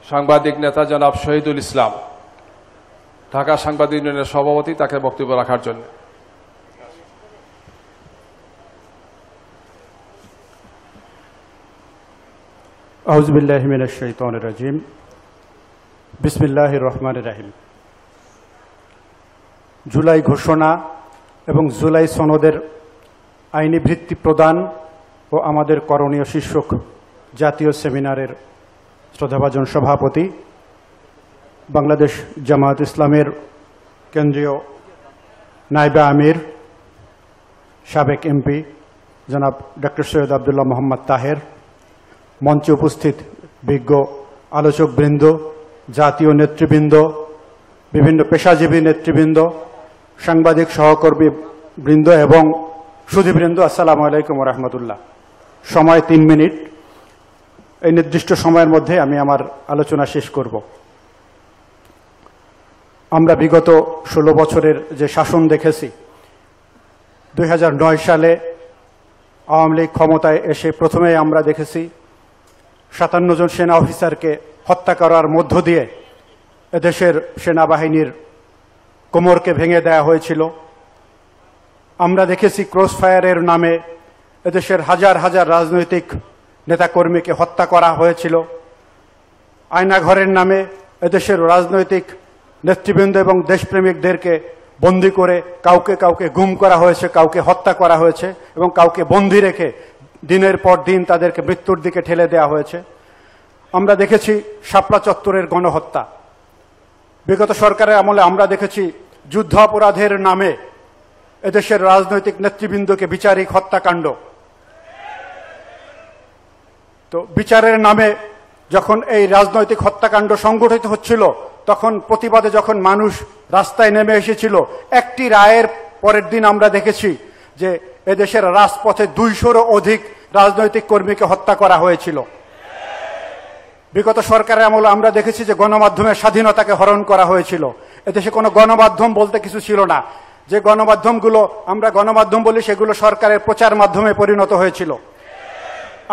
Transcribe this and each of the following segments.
সাংবাদিক নেতা জনাব শহীদুল ইসলাম, ঢাকা সাংবাদিক ইউনিয়নের সভাপতি, তাকে বক্তব্য রাখার জন্য। আউযু বিল্লাহি মিনাশ শাইতানির রাজিম। বিসমিল্লাহির রহমানির রহিম। জুলাই ঘোষণা এবং জুলাই সনদের আইনি ভিত্তি প্রদান ও আমাদের করণীয় শীর্ষক জাতীয় সেমিনারের শ্রদ্ধাভাজন সভাপতি, বাংলাদেশ জামায়াত ইসলামের কেন্দ্রীয় নায়েবে আমির, সাবেক এমপি জনাব ডক্টর সৈয়দ আবদুল্লাহ মোহাম্মদ তাহের, মঞ্চে উপস্থিত বিজ্ঞ আলোচকবৃন্দ, জাতীয় নেতৃবৃন্দ, বিভিন্ন পেশাজীবী নেতৃবৃন্দ, সাংবাদিক সহকর্মী বৃন্দ এবং সুধীবৃন্দ, আসসালামু আলাইকুম ওয়া রাহমাতুল্লাহ। সময় 3 মিনিট। এই নির্দিষ্ট সময়ের মধ্যে আমি আমার আলোচনা শেষ করব। আমরা বিগত 16 বছরের যে শাসন দেখেছি, 2009 সালে আওয়ামী লীগ ক্ষমতায় এসে প্রথমেই আমরা দেখেছি 57 জন সেনা অফিসারকে হত্যা করার মধ্য দিয়ে এদেশের সেনাবাহিনীর কোমরকে ভেঙে দেওয়া হয়েছিল। আমরা দেখেছি ক্রসফায়ারের নামে এদেশের হাজার হাজার রাজনৈতিক নেতাকর্মীকে হত্যা করা হয়েছিল। আয়নাঘরের নামে এদেশের রাজনৈতিক নেতৃবৃন্দ এবং দেশপ্রেমিকদেরকে বন্দী করে কাউকে কাউকে গুম করা হয়েছে, কাউকে হত্যা করা হয়েছে এবং কাউকে বন্দী রেখে দিনের পর দিন তাদেরকে মৃত্যুর দিকে ঠেলে দেওয়া হয়েছে। আমরা দেখেছি শাপলা চত্বরের গণহত্যা। বিগত সরকারের আমলে আমরা দেখেছি যুদ্ধ অপরাধের নামে এদেশের রাজনৈতিক নেতৃবৃন্দকে বিচারিক হত্যাকাণ্ড। তো বিচারের নামে যখন এই রাজনৈতিক হত্যাকাণ্ড সংগঠিত হচ্ছিল, তখন প্রতিবাদে যখন মানুষ রাস্তায় নেমে এসেছিল, একটি রায়ের পরের দিন আমরা দেখেছি যে এদেশের রাজপথে 200-রও অধিক রাজনৈতিক কর্মীকে হত্যা করা হয়েছিল। বিগত সরকারের আমলে আমরা দেখেছি যে গণমাধ্যমের স্বাধীনতাকে হরণ করা হয়েছিল। এদেশে কোনো গণমাধ্যম বলতে কিছু ছিল না। যে গণমাধ্যমগুলো আমরা গণমাধ্যম বলি, সেগুলো সরকারের প্রচার মাধ্যমে পরিণত হয়েছিল।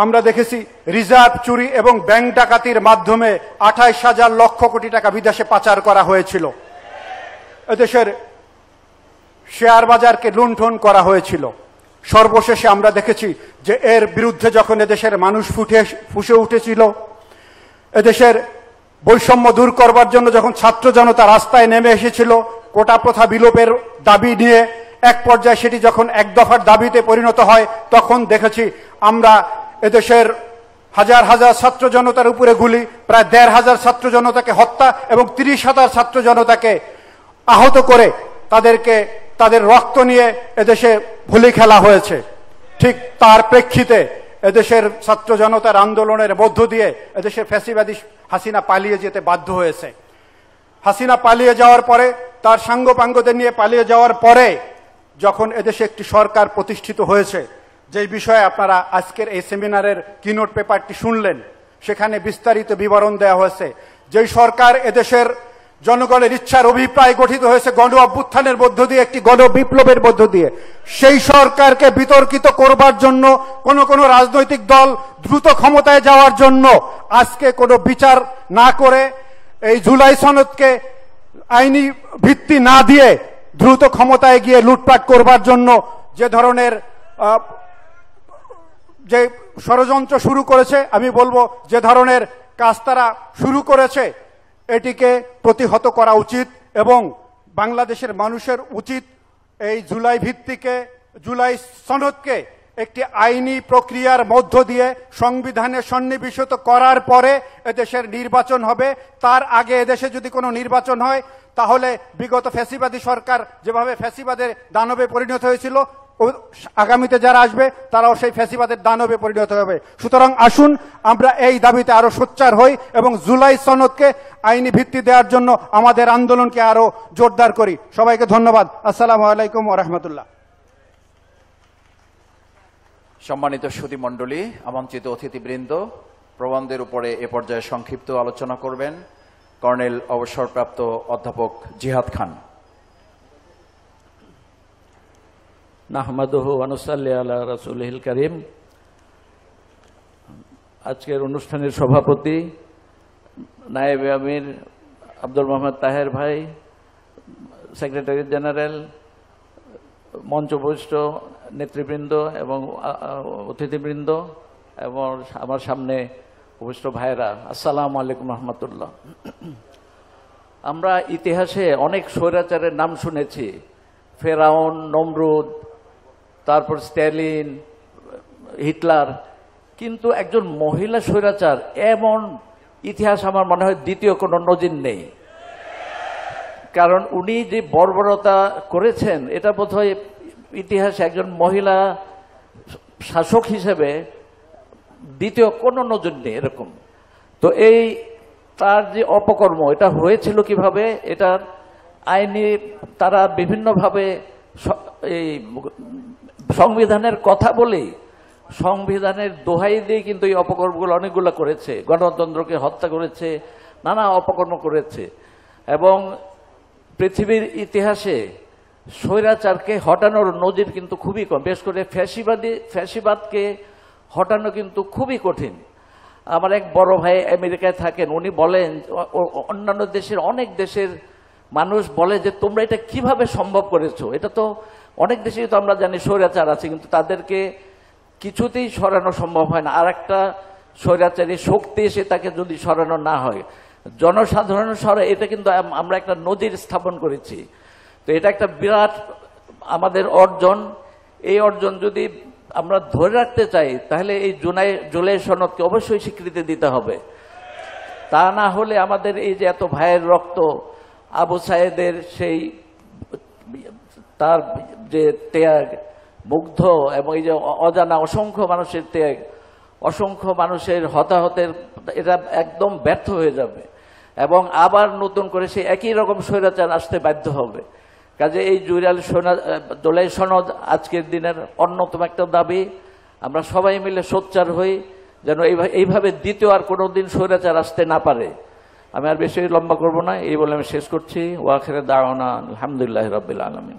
আমরা দেখেছি রিজার্ভ চুরি এবং ব্যাংক ডাকাতির মাধ্যমে 28,000 লক্ষ কোটি টাকা বিদেশে পাচার করা হয়েছিল। এদেশের শেয়ার বাজারকে লুণ্ঠন করা হয়েছিল। সর্বশেষে আমরা দেখেছি যে এর বিরুদ্ধে যখন এদেশের মানুষ ফুঁসে উঠেছিল, এদেশের বৈষম্য দূর করবার জন্য যখন ছাত্র জনতা রাস্তায় নেমে এসেছিল কোটা প্রথা বিলোপের দাবি নিয়ে, এক পর্যায়ে সেটি যখন এক দফার দাবিতে পরিণত হয়, তখন দেখেছি আমরা এদেশের হাজার হাজার ছাত্র জনতার উপরে গুলি, প্রায় 1,500 ছাত্র জনতাকে হত্যা এবং 30,000 ছাত্র জনতাকে আহত করে তাদের রক্ত নিয়ে এদেশে হোলি খেলা হয়েছে। ঠিক তার প্রেক্ষিতে এদেশের ছাত্র জনতার আন্দোলনের মধ্য দিয়ে এদেশের ফ্যাসিবাদী হাসিনা পালিয়ে যেতে বাধ্য হয়েছে। হাসিনা পালিয়ে যাওয়ার পরে, তার সাঙ্গপাঙ্গদের নিয়ে পালিয়ে যাওয়ার পরে যখন এদেশে একটি সরকার প্রতিষ্ঠিত হয়েছে, যেই বিষয়ে আপনারা আজকের এই সেমিনারের কিনোট পেপারটি শুনলেন, সেখানে বিস্তারিত বিবরণ দেওয়া হয়েছে। যেই সরকার এদেশের জনগণের ইচ্ছার অভিপ্রায় গঠিত হয়েছে গণ অভ্যুত্থানের মধ্য দিয়ে, একটি গণ বিপ্লবের মধ্য দিয়ে, সেই সরকারকে বিতর্কিত করবার জন্য কোন রাজনৈতিক দল দ্রুত ক্ষমতায় যাওয়ার জন্য আজকে কোনো বিচার না করে এই জুলাই সনদকে আইনি ভিত্তি না দিয়ে দ্রুত ক্ষমতায় গিয়ে লুটপাট করবার জন্য যে ধরনের যে ষড়যন্ত্র শুরু করেছে, আমি বলবো যে ধরনের কাজ তারা শুরু করেছে, এটিকে প্রতিহত করা উচিত এবং বাংলাদেশের মানুষের উচিত এই জুলাই সনদকে একটি আইনি প্রক্রিয়ার মধ্য দিয়ে সংবিধানে সন্নিবেশিত করার পরে এদেশের নির্বাচন হবে। তার আগে এদেশে যদি কোনো নির্বাচন হয়, তাহলে বিগত ফ্যাসিবাদী সরকার যেভাবে ফ্যাসিবাদের দানবে পরিণত হয়েছিল, আগামীতে যারা আসবে তারাও সেই ফ্যাসিবাদের দানবে পরিণত হবে। সুতরাং আসুন আমরা এই দাবিতে আরো সোচ্চার হই এবং জুলাই সনদকে আইনি ভিত্তি দেওয়ার জন্য আমাদের আন্দোলনকে আরো জোরদার করি। সবাইকে ধন্যবাদ। আসসালামু আলাইকুম ওয়া রাহমাতুল্লাহ। সম্মানিত সুধী মণ্ডলী, আমন্ত্রিত অতিথিবৃন্দ, প্রবন্ধের উপরে এ পর্যায়ে সংক্ষিপ্ত আলোচনা করবেন কর্নেল অবসরপ্রাপ্ত অধ্যাপক জিহাদ খান। নাহমাদুহু ওয়া নুসাল্লি আলা রাসূলিল কারীম। আজকের অনুষ্ঠানের সভাপতি নায়েবে আমির আব্দুল মোহাম্মদ তাহের ভাই, সেক্রেটারি জেনারেল, মঞ্চপুষ্ট নেতৃবৃন্দ এবং অতিথিবৃন্দ এবং আমার সামনে উপস্থিত ভাইরা, আসসালামু আলাইকুম রহমতুল্লাহ। আমরা ইতিহাসে অনেক স্বৈরাচারের নাম শুনেছি, ফেরাউন, নমরুদ, তারপর স্ট্যালিন, হিটলার, কিন্তু একজন মহিলা স্বৈরাচার এমন ইতিহাস আমার মনে হয় দ্বিতীয় কোনো নজির নেই। কারণ উনি যে বর্বরতা করেছেন এটা বোধহয় ইতিহাসে একজন মহিলা শাসক হিসেবে দ্বিতীয় কোনো নজির নেই এরকম। তো এই তার যে অপকর্ম এটা হয়েছিল কিভাবে, এটার আইনি তারা বিভিন্নভাবে এই সংবিধানের কথা বলেই, সংবিধানের দোহাই দিয়ে কিন্তু এই অপকর্মগুলো অনেকগুলো করেছে, গণতন্ত্রকে হত্যা করেছে, নানা অপকর্ম করেছে। এবং পৃথিবীর ইতিহাসে স্বৈরাচারকে হটানোর নজির কিন্তু খুবই কম, বিশেষ করে ফ্যাসিবাদকে হটানো কিন্তু খুবই কঠিন। আমার এক বড় ভাই আমেরিকায় থাকেন, উনি বলেন অন্যান্য দেশের অনেক দেশের মানুষ বলে যে তোমরা এটা কিভাবে সম্ভব করেছো, এটা তো অনেক দেশেই তো আমরা জানি স্বৈরাচার আছে, কিন্তু তাদেরকে কিছুতেই সরানো সম্ভব হয় না। আর একটা স্বৈরাচারী শক্তি এসে তাকে যদি সরানো না হয়, জনসাধারণ সরে, এটা কিন্তু আমরা একটা নজির স্থাপন করেছি। তো এটা একটা বিরাট আমাদের অর্জন। এই অর্জন যদি আমরা ধরে রাখতে চাই তাহলে এই জুলাই সনদকে অবশ্যই স্বীকৃতি দিতে হবে। তা না হলে আমাদের এই যে এত ভাইয়ের রক্ত, আবু সায়েদের সেই তার যে ত্যাগ, মুগ্ধ এবং এই যে অজানা অসংখ্য মানুষের ত্যাগ, অসংখ্য মানুষের হতাহতের, এটা একদম ব্যর্থ হয়ে যাবে এবং আবার নতুন করে সেই একই রকম স্বৈরাচার আসতে বাধ্য হবে। কাজে এই জুলাই সনদ আজকের দিনের অন্যতম একটা দাবি। আমরা সবাই মিলে সোচ্চার হই যেন এইভাবে দ্বিতীয় আর কোনোদিন স্বৈরাচার আসতে না পারে। আমি আর বেশি লম্বা করব না, এই বলে আমি শেষ করছি। ওয়াখির দাওয়ানা আলহামদুলিল্লাহি রাব্বিল আলামিন।